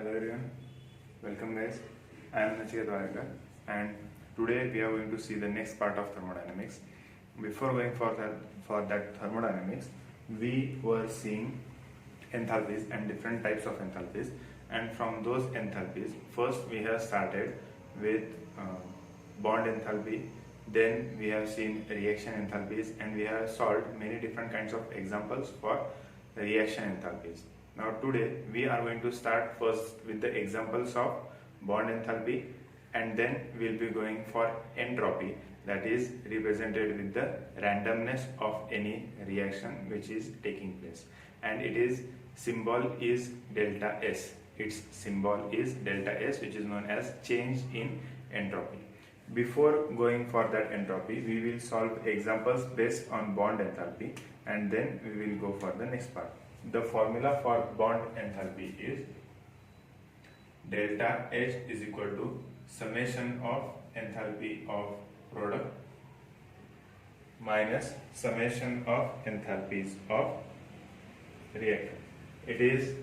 Hello everyone, welcome guys. I am and today we are going to see the next part of thermodynamics. Before going for that thermodynamics, we were seeing enthalpies and different types of enthalpies, and from those enthalpies, first we have started with bond enthalpy, then we have seen reaction enthalpies, and we have solved many different kinds of examples for reaction enthalpies. Now today we are going to start first with the examples of bond enthalpy, and then we will be going for entropy, that is represented with the randomness of any reaction which is taking place, and its symbol is delta S. Its symbol is delta S, which is known as change in entropy. Before going for that entropy, we will solve examples based on bond enthalpy, and then we will go for the next part. The formula for bond enthalpy is delta H is equal to summation of enthalpy of product minus summation of enthalpies of reactant. It is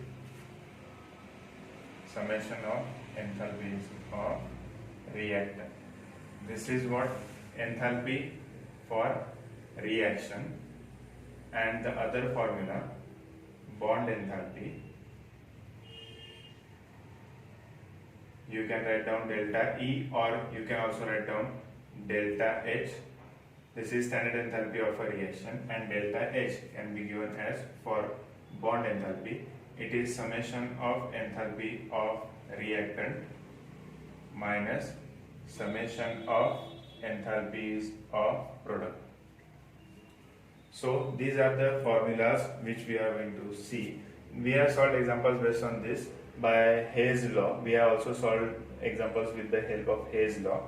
summation of enthalpies of reactant. This is what enthalpy for reaction, and the other formula bond enthalpy, you can write down delta E, or you can also write down delta H. This is standard enthalpy of a reaction, and delta H can be given as for bond enthalpy. It is summation of enthalpy of reactant minus summation of enthalpies of product. So these are the formulas which we are going to see. We have solved examples based on this by Hayes law. We have also solved examples with the help of Hayes law.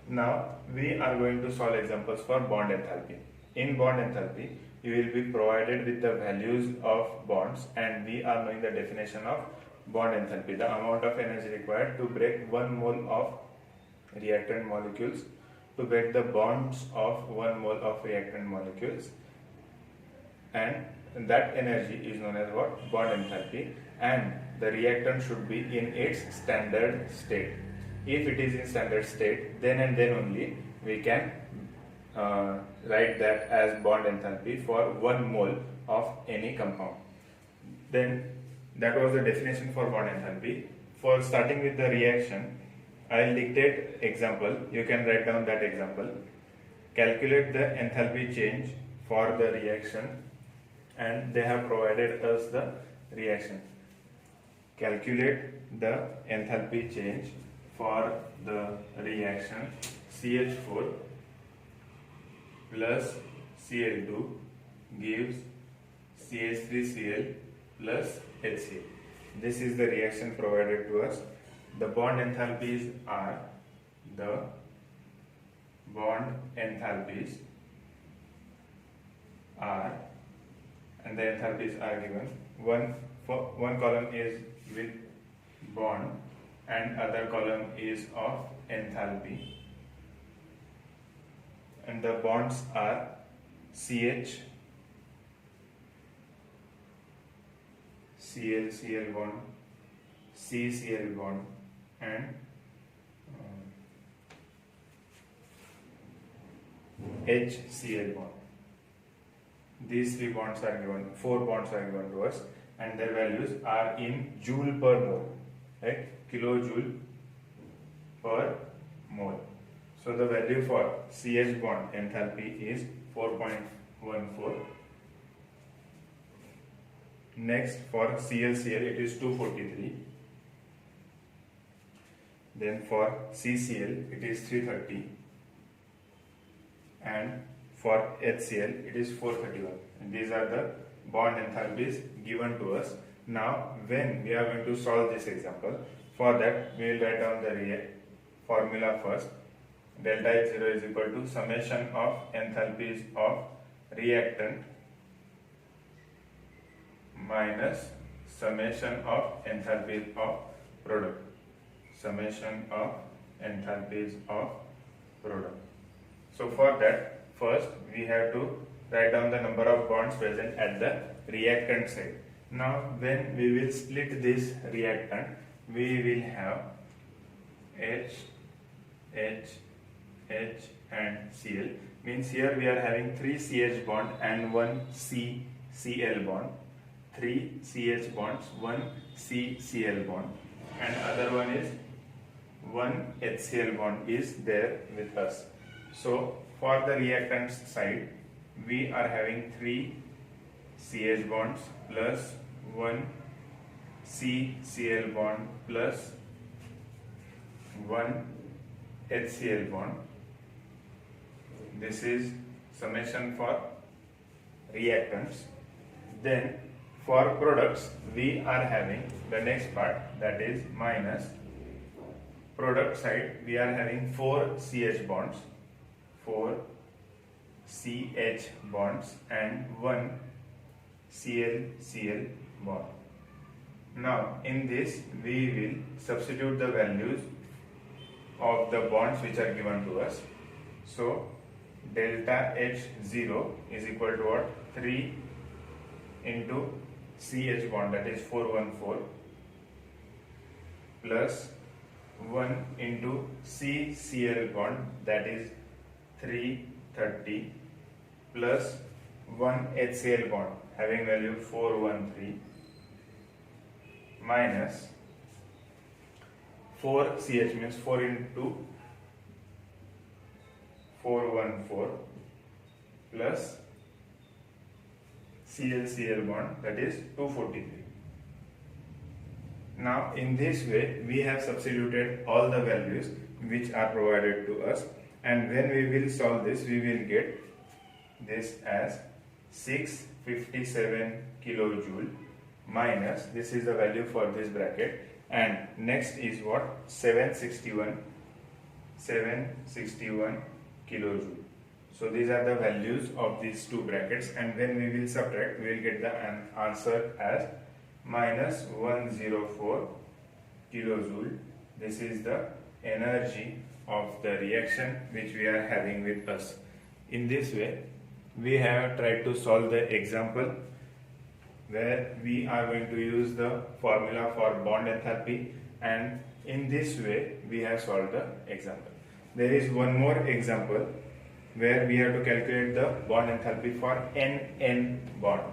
Now we are going to solve examples for bond enthalpy. In bond enthalpy, you will be provided with the values of bonds, and we are knowing the definition of bond enthalpy, the amount of energy required to break 1 mole of reactant molecules, to break the bonds of 1 mole of reactant molecules, and that energy is known as what? Bond enthalpy, and the reactant should be in its standard state. If it is in standard state, then and then only we can write that as bond enthalpy for 1 mole of any compound. Then that was the definition for bond enthalpy. For starting with the reaction, I will dictate example. You can write down that example. Calculate the enthalpy change for the reaction, and they have provided us the reaction. Calculate the enthalpy change for the reaction CH4 plus Cl2 gives CH3Cl plus HCl. This is the reaction provided to us. The bond enthalpies are and the enthalpies are given. One column is with bond and other column is of enthalpy, and the bonds are CH, Cl bond, Cl bond, and HCl bond. These 3 bonds are given, 4 bonds are given to us, and their values are in joule per mole, right? Kilojoule per mole. So the value for CH bond enthalpy is 4.14. Next, for Cl it is 243. Then for CCl it is 330, and for HCl it is 431. And these are the bond enthalpies given to us. Now when we are going to solve this example, for that we will write down the formula first. Delta H0 is equal to summation of enthalpies of reactant minus summation of enthalpies of product. Summation of enthalpies of product. So for that, first we have to write down the number of bonds present at the reactant side. Now when we will split this reactant, we will have H, H, H and Cl. Means here we are having 3 CH bond and 1 CCl bond. 3 CH bonds, 1 CCl bond, and other one is 1 HCl bond is there with us. So for the reactants side, we are having 3 CH bonds plus 1 CCl bond plus 1 HCl bond. This is summation for reactants. Then for products, we are having the next part, that is minus. Product side, we are having 4 CH bonds, 4 CH bonds and 1 ClCl bond. Now in this we will substitute the values of the bonds which are given to us. So delta H0 is equal to what? 3 into CH bond, that is 414, plus 1 into CCl bond, that is 330, plus 1 HCl bond having value 413, minus 4 CH means 4 into 414 plus ClCl bond, that is 243. Now in this way we have substituted all the values which are provided to us, and when we will solve this we will get this as 657 kilojoule minus, this is the value for this bracket, and next is what? 761 kilojoule. So these are the values of these two brackets, and when we will subtract we will get the answer as minus 104 kilojoule. This is the energy of the reaction which we are having with us. In this way we have tried to solve the example where we are going to use the formula for bond enthalpy, and in this way we have solved the example. There is one more example where we have to calculate the bond enthalpy for NN bond.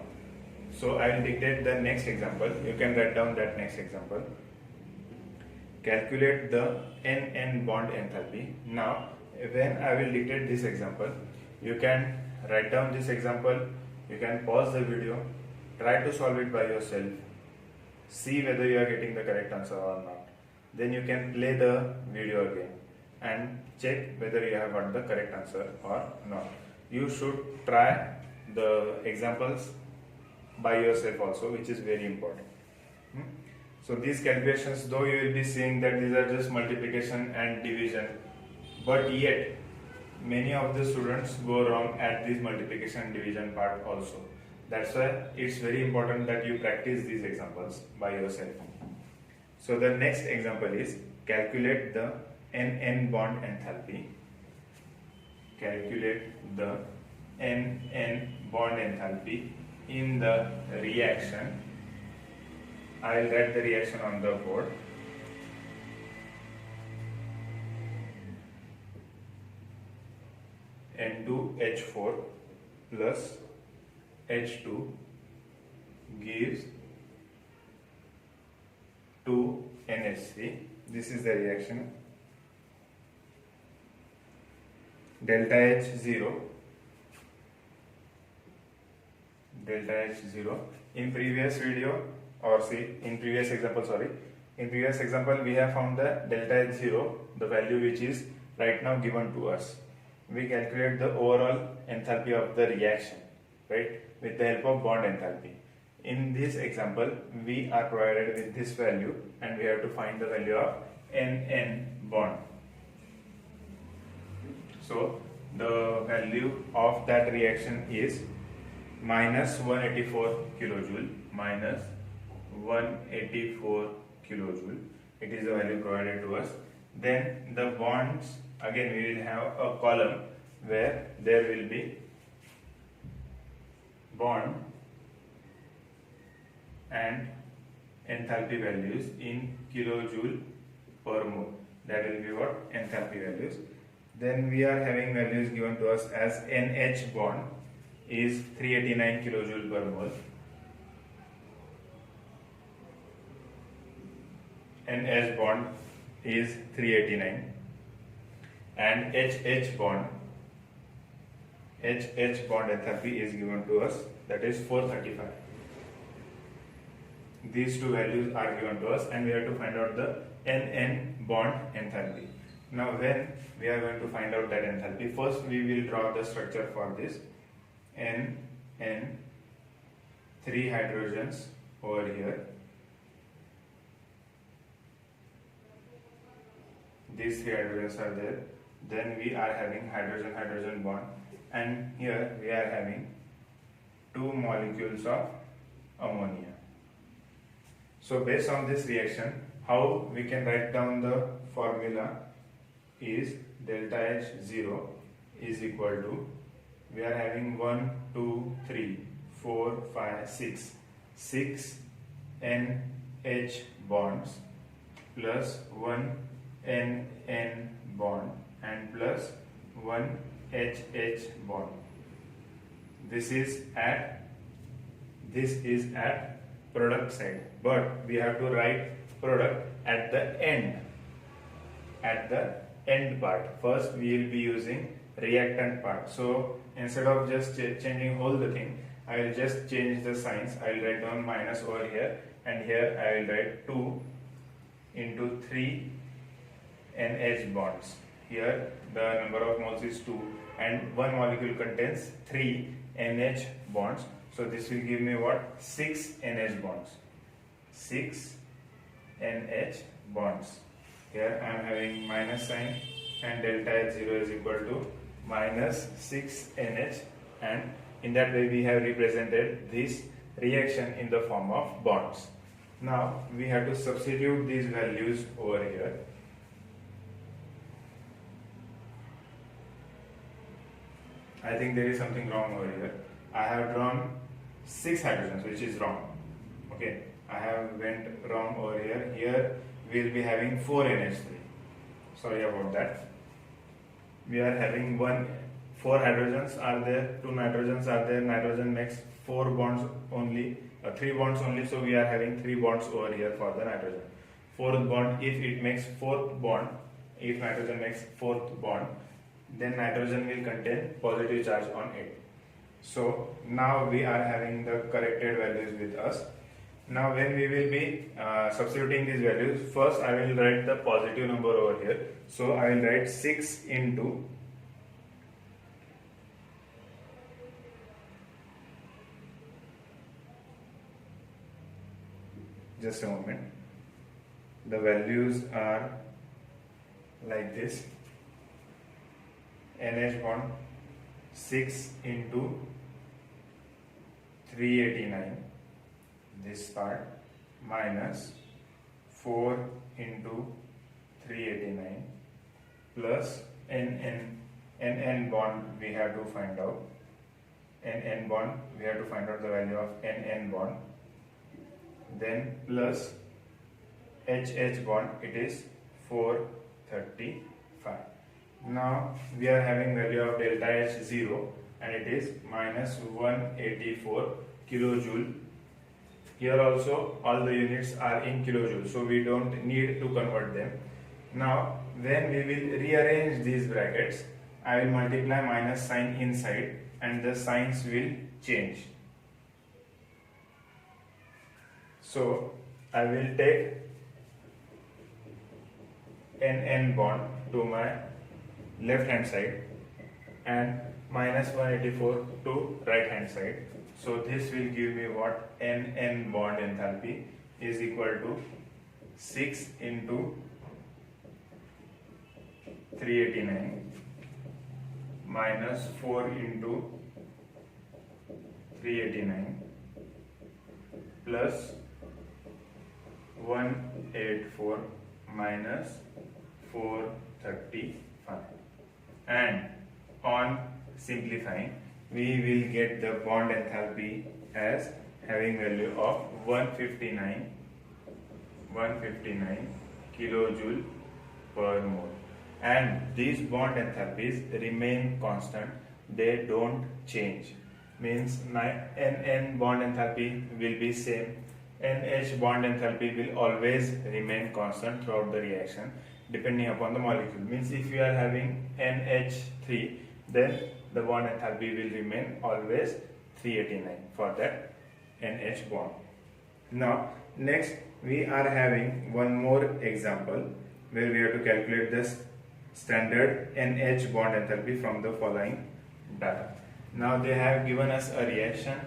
So I will dictate the next example. You can write down that next example. Calculate the NN bond enthalpy. Now when I will dictate this example, you can write down this example, you can pause the video, try to solve it by yourself, see whether you are getting the correct answer or not. Then you can play the video again and check whether you have got the correct answer or not. You should try the examples by yourself also, which is very important. So these calculations, though you will be seeing that these are just multiplication and division, but yet many of the students go wrong at this multiplication and division part also. That's why it's very important that you practice these examples by yourself. So the next example is calculate the NN bond enthalpy. Calculate the NN bond enthalpy in the reaction. I will write the reaction on the board. N2H4 plus H2 gives 2NH3. This is the reaction. Delta H0. In previous video, or see in previous example, we have found the delta H0, the value which is right now given to us. We calculate the overall enthalpy of the reaction, right, with the help of bond enthalpy. In this example, we are provided with this value and we have to find the value of NN bond. So the value of that reaction is minus 184 kilojoule, minus 184 kilojoule. It is the value provided to us. Then the bonds, again we will have a column where there will be bond and enthalpy values in kilojoule per mole. That will be what? Enthalpy values. Then we are having values given to us as NH bond is 389 kilojoule per mole. NH bond is 389 and HH bond enthalpy is given to us, that is 435. These two values are given to us and we have to find out the NN bond enthalpy. Now when we are going to find out that enthalpy, first we will draw the structure for this. N, 3 hydrogens over here. These 3 hydrogens are there. Then we are having hydrogen-hydrogen bond, and here we are having 2 molecules of ammonia. So based on this reaction, how we can write down the formula is delta H0 is equal to, we are having 1, 2, 3, 4, 5, 6 NH bonds plus 1 NN bond and plus 1 HH bond. This is at product side, but we have to write product at the end part. First we will be using reactant part. So instead of just changing whole the thing, I will just change the signs. I will write down minus over here, and here I will write 2 into 3 NH bonds. Here the number of moles is 2 and one molecule contains 3 NH bonds. So this will give me what? 6 NH bonds. 6 NH bonds. Here I am having minus sign and delta H0 is equal to minus 6 NH, and in that way we have represented this reaction in the form of bonds. Now we have to substitute these values over here. I think there is something wrong over here. I have drawn 6 hydrogens, which is wrong. Okay, I have went wrong over here. Here we will be having 4 NH3. Sorry about that. We are having 4 hydrogens are there, 2 nitrogens are there. Nitrogen makes 4 bonds only, 3 bonds only. So we are having 3 bonds over here for the nitrogen. 4th bond, if it makes 4th bond, if nitrogen makes 4th bond, then nitrogen will contain positive charge on it. So now we are having the corrected values with us. Now when we will be substituting these values, first I will write the positive number over here. So I will write 6 into just a moment. The values are like this. NH bond 6 into 389, this part, minus 4 into 389 plus NN bond we have to find out. NN bond we have to find out the value of NN bond, then plus HH bond, it is 435. Now we are having value of delta H0 and it is minus 184 kilojoule. Here also all the units are in kilojoule, so we don't need to convert them. Now when we will rearrange these brackets, I will multiply minus sign inside and the signs will change. So I will take NN bond to my left hand side and minus 184 to right hand side. So this will give me what? NN bond enthalpy is equal to 6 into 389 minus 4 into 389 plus 184 minus 435, and on simplifying we will get the bond enthalpy as having value of 159 159 kilojoule per mole, and these bond enthalpies remain constant, they don't change. Means N bond enthalpy will be same, NH bond enthalpy will always remain constant throughout the reaction depending upon the molecule. Means if you are having NH3, then the bond enthalpy will remain always 389 for that NH bond. Now next we are having one more example where we have to calculate this standard NH bond enthalpy from the following data. Now they have given us a reaction,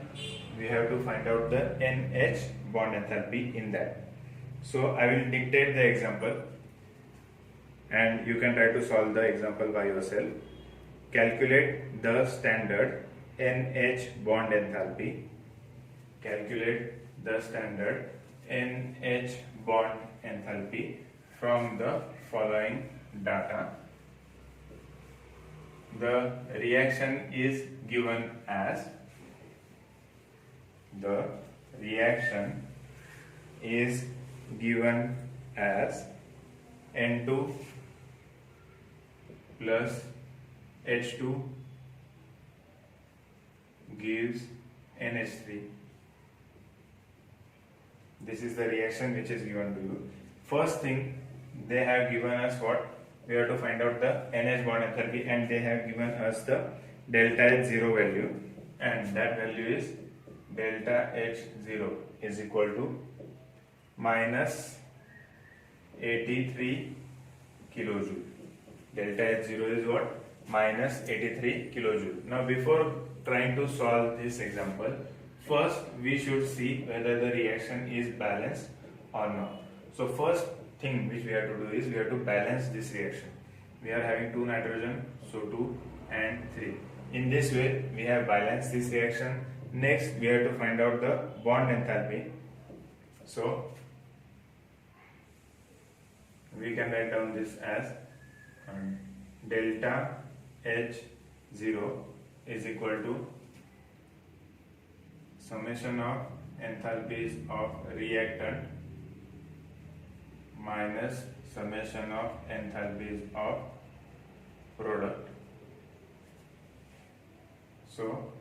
we have to find out the NH bond enthalpy in that. So I will dictate the example and you can try to solve the example by yourself. Calculate the standard NH bond enthalpy. Calculate the standard NH bond enthalpy from the following data. The reaction is given as N2 plus H2 gives NH3. This is the reaction which is given to you. First thing, they have given us what? We have to find out the NH bond enthalpy, and they have given us the delta H0 value, and that value is delta H0 is equal to minus 83 kilojoule. Delta H0 is what? Minus 83 kilojoule. Now before trying to solve this example, first we should see whether the reaction is balanced or not. So first thing which we have to do is we have to balance this reaction. We are having 2 nitrogen, so 2 and 3. In this way we have balanced this reaction. Next we have to find out the bond enthalpy. So we can write down this as delta H0 is equal to summation of enthalpies of reactant minus summation of enthalpies of product. So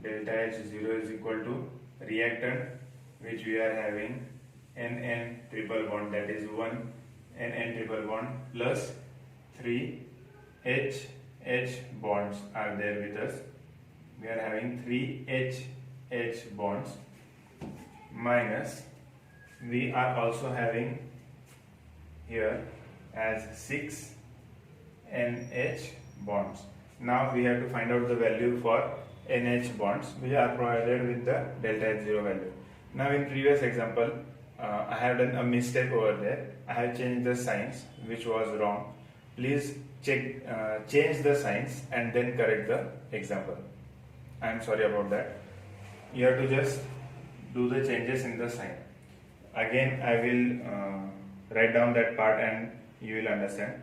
delta H0 is equal to reactant, which we are having NN triple bond, that is 1 NN triple bond plus 3 HH bonds are there with us. We are having 3 HH bonds minus we are also having here as 6 NH bonds. Now we have to find out the value for NH bonds which are provided with the delta H0 value. Now in previous example I have done a mistake over there. I have changed the signs which was wrong. Please check change the signs and then correct the example. I am sorry about that. You have to just do the changes in the sign. Again I will write down that part and you will understand.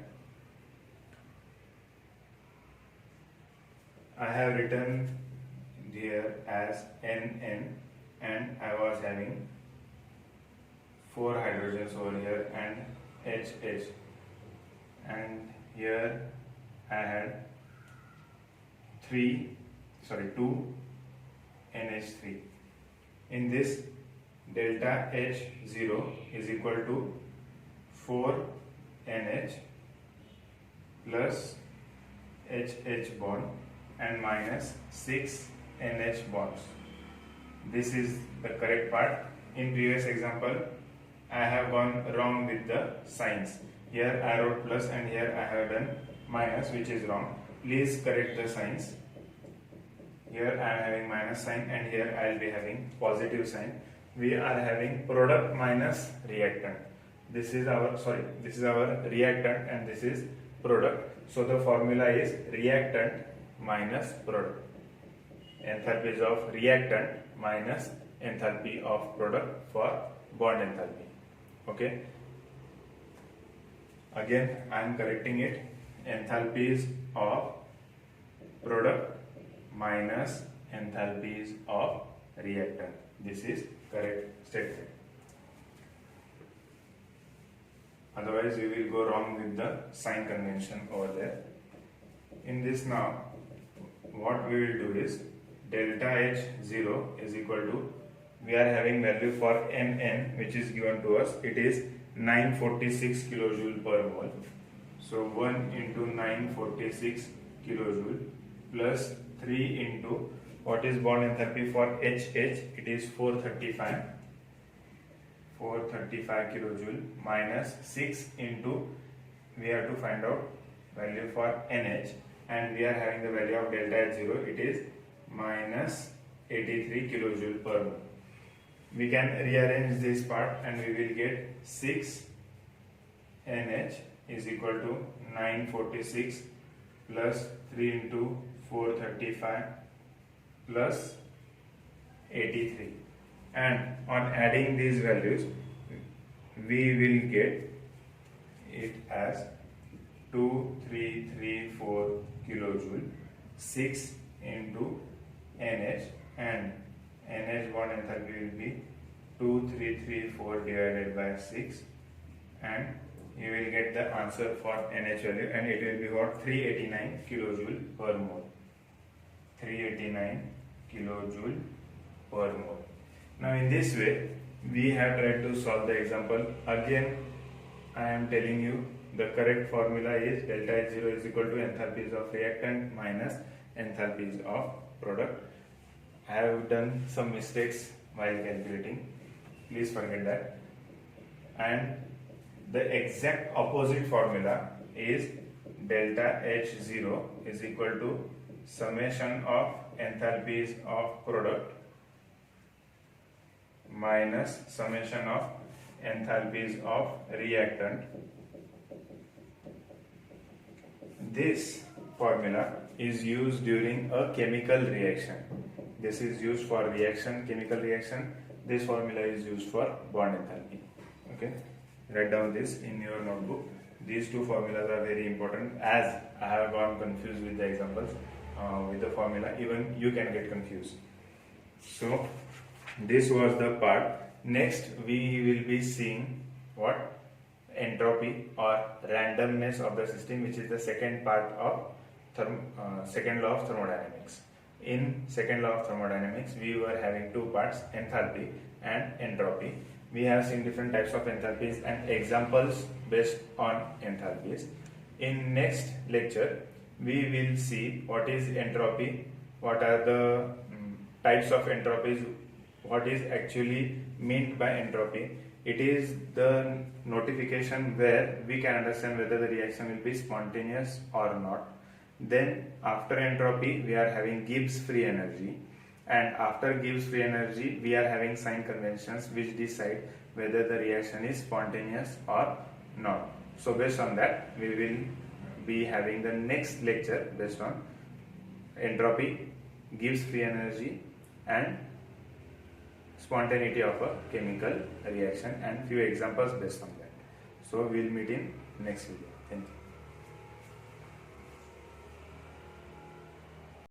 I have written here as NN and I was having 4 hydrogens over here and HH, and here I had 2 NH3. In this, delta H0 is equal to 4 NH plus HH bond and minus 6 NH bonds. This is the correct part. In previous example I have gone wrong with the signs. Here I wrote plus and here I have done minus, which is wrong. Please correct the signs. Here I am having minus sign and here I will be having positive sign. We are having product minus reactant. This is our reactant and this is product. So the formula is reactant minus product. Enthalpies of reactant minus enthalpy of product for bond enthalpy. Okay. Again I am correcting it. Enthalpies of product minus enthalpies of reactant. This is correct statement. otherwise we will go wrong with the sign convention over there. In this now, what we will do is delta H0 is equal to, we are having value for Mn which is given to us, it is 946 kilojoule per mole. So 1 into 946 kilojoule plus 3 into what is bond enthalpy for HH, it is 435 kilojoule minus 6 into, we have to find out value for NH, and we are having the value of delta H0, it is minus 83 kilojoule per mole. We can rearrange this part and we will get 6 NH is equal to 946 plus 3 into 435 plus 83, and on adding these values we will get it as 2334 kilojoule, 6 into NH, and NH bond enthalpy will be 2334 divided by 6, and you will get the answer for NH value, and it will be what, 389 kilojoule per mole. 389 kilojoule per mole. Now in this way we have tried to solve the example. Again I am telling you the correct formula is delta H0 is equal to enthalpies of reactant minus enthalpies of product. I have done some mistakes while calculating, please forget that. And the exact opposite formula is delta H0 is equal to summation of enthalpies of product minus summation of enthalpies of reactant. This formula is used during a chemical reaction. This is used for reaction, chemical reaction. This formula is used for bond enthalpy. Okay, write down this in your notebook. These two formulas are very important, as I have gone confused with the examples with the formula. Even you can get confused. So this was the part. Next we will be seeing what, entropy or randomness of the system, which is the second part of second law of thermodynamics. In second law of thermodynamics we were having two parts, enthalpy and entropy. We have seen different types of enthalpies and examples based on enthalpies. In next lecture we will see what is entropy, what are the types of entropies, what is actually meant by entropy. It is the notification where we can understand whether the reaction will be spontaneous or not. Then after entropy we are having Gibbs free energy, and after Gibbs free energy we are having sign conventions which decide whether the reaction is spontaneous or not. So based on that we will be having the next lecture based on entropy, Gibbs free energy and spontaneity of a chemical reaction, and few examples based on that. So we will meet in next video. Thank you.